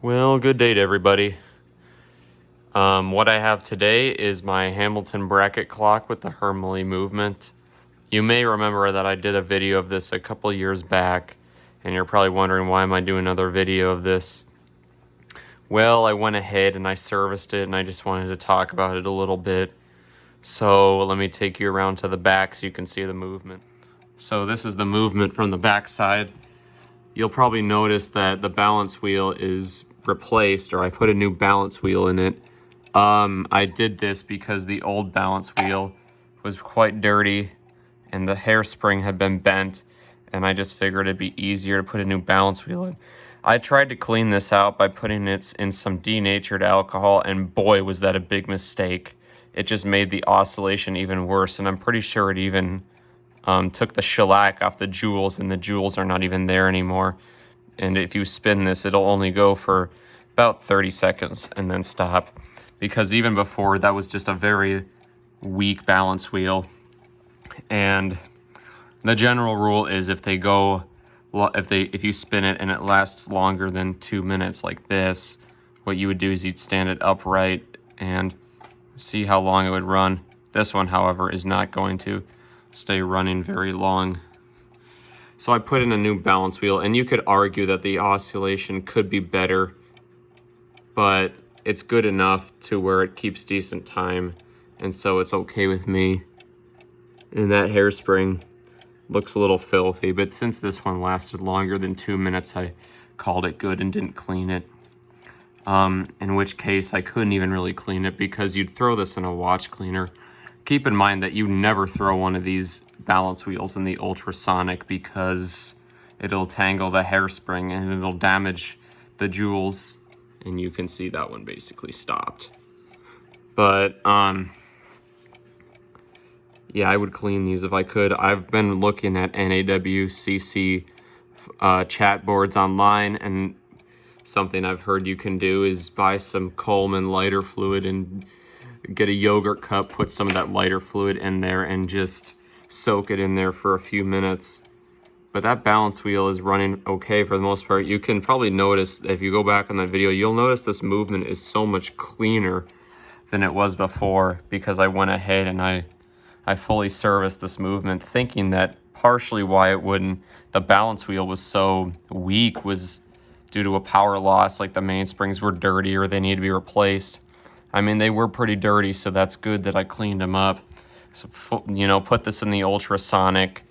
Well, good day to everybody. What I have today is my Hamilton bracket clock with the Hermle movement. You may remember that I did a video of this a couple years back, and you're probably wondering why am I doing another video of this. Well, I went ahead and I serviced it, and I just wanted to talk about it a little bit. So let me take you around to the back so you can see the movement. So this is the movement from the back side. You'll probably notice that the balance wheel is replaced, or I put a new balance wheel in it. I did this because the old balance wheel was quite dirty and the hairspring had been bent, and I just figured it'd be easier to put a new balance wheel in. I tried to clean this out by putting it in some denatured alcohol, and boy was that a big mistake. It just made the oscillation even worse, and I'm pretty sure it even took the shellac off the jewels, and the jewels are not even there anymore. And if you spin this, it'll only go for about 30 seconds and then stop, because even before that was just a very weak balance wheel. And the general rule is if you spin it and it lasts longer than 2 minutes like this, what you would do is you'd stand it upright and see how long it would run. This one, however, is not going to stay running very long. So I put in a new balance wheel, and you could argue that the oscillation could be better, but it's good enough to where it keeps decent time, and so it's okay with me. And that hairspring looks a little filthy, but since this one lasted longer than 2 minutes, I called it good and didn't clean it. In which case I couldn't even really clean it, because you'd throw this in a watch cleaner. Keep in mind that you never throw one of these balance wheels in the ultrasonic, because it'll tangle the hairspring and it'll damage the jewels, and you can see that one basically stopped. But yeah, I would clean these if I could. I've been looking at NAWCC chat boards online, and something I've heard you can do is buy some Coleman lighter fluid and get a yogurt cup, put some of that lighter fluid in there, and just soak it in there for a few minutes. But that balance wheel is running okay for the most part. You can probably notice, if you go back on that video, you'll notice this movement is so much cleaner than it was before, because I went ahead and I fully serviced this movement, thinking that partially why the balance wheel was so weak was due to a power loss, like the mainsprings were dirty or they need to be replaced. I mean, they were pretty dirty, so that's good that I cleaned them up. So, you know, put this in the ultrasonic,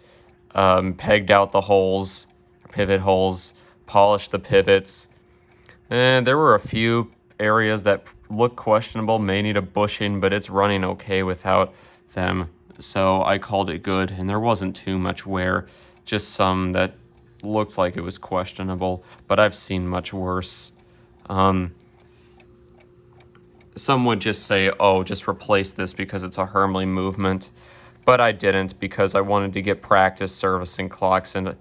pegged out the holes, pivot holes, polished the pivots. And there were a few areas that look questionable, may need a bushing, but it's running okay without them. So I called it good, and there wasn't too much wear, just some that looked like it was questionable, but I've seen much worse. Some would just say, oh, just replace this because it's a Hermle movement. But I didn't, because I wanted to get practice servicing clocks, and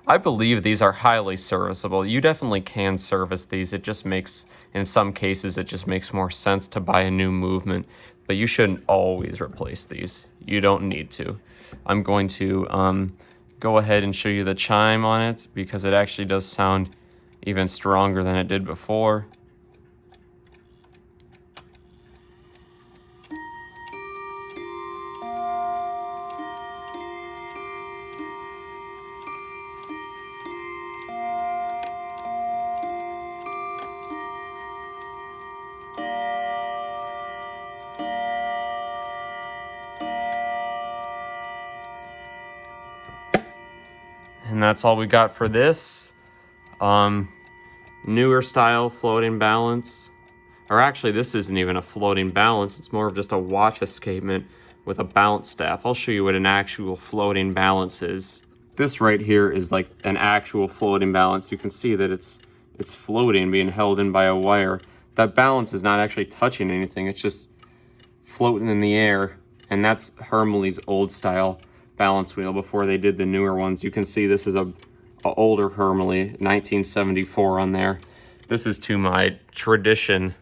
I believe these are highly serviceable. You definitely can service these. It just makes, in some cases, it just makes more sense to buy a new movement. But you shouldn't always replace these. You don't need to. I'm going to go ahead and show you the chime on it, because it actually does sound even stronger than it did before. And that's all we got for this. Newer style floating balance. Or actually, this isn't even a floating balance. It's more of just a watch escapement with a balance staff. I'll show you what an actual floating balance is. This right here is like an actual floating balance. You can see that it's floating, being held in by a wire. That balance is not actually touching anything. It's just floating in the air. And that's Hermle's old style balance wheel before they did the newer ones. You can see this is a older Hermle, 1974 on there. This is to my tradition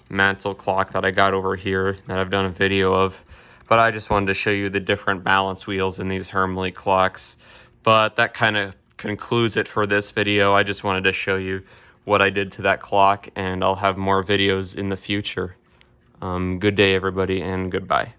mantle clock that I got over here that I've done a video of. But I just wanted to show you the different balance wheels in these Hermle clocks. But that kind of concludes it for this video. I just wanted to show you what I did to that clock, and I'll have more videos in the future. Good day, everybody, and goodbye.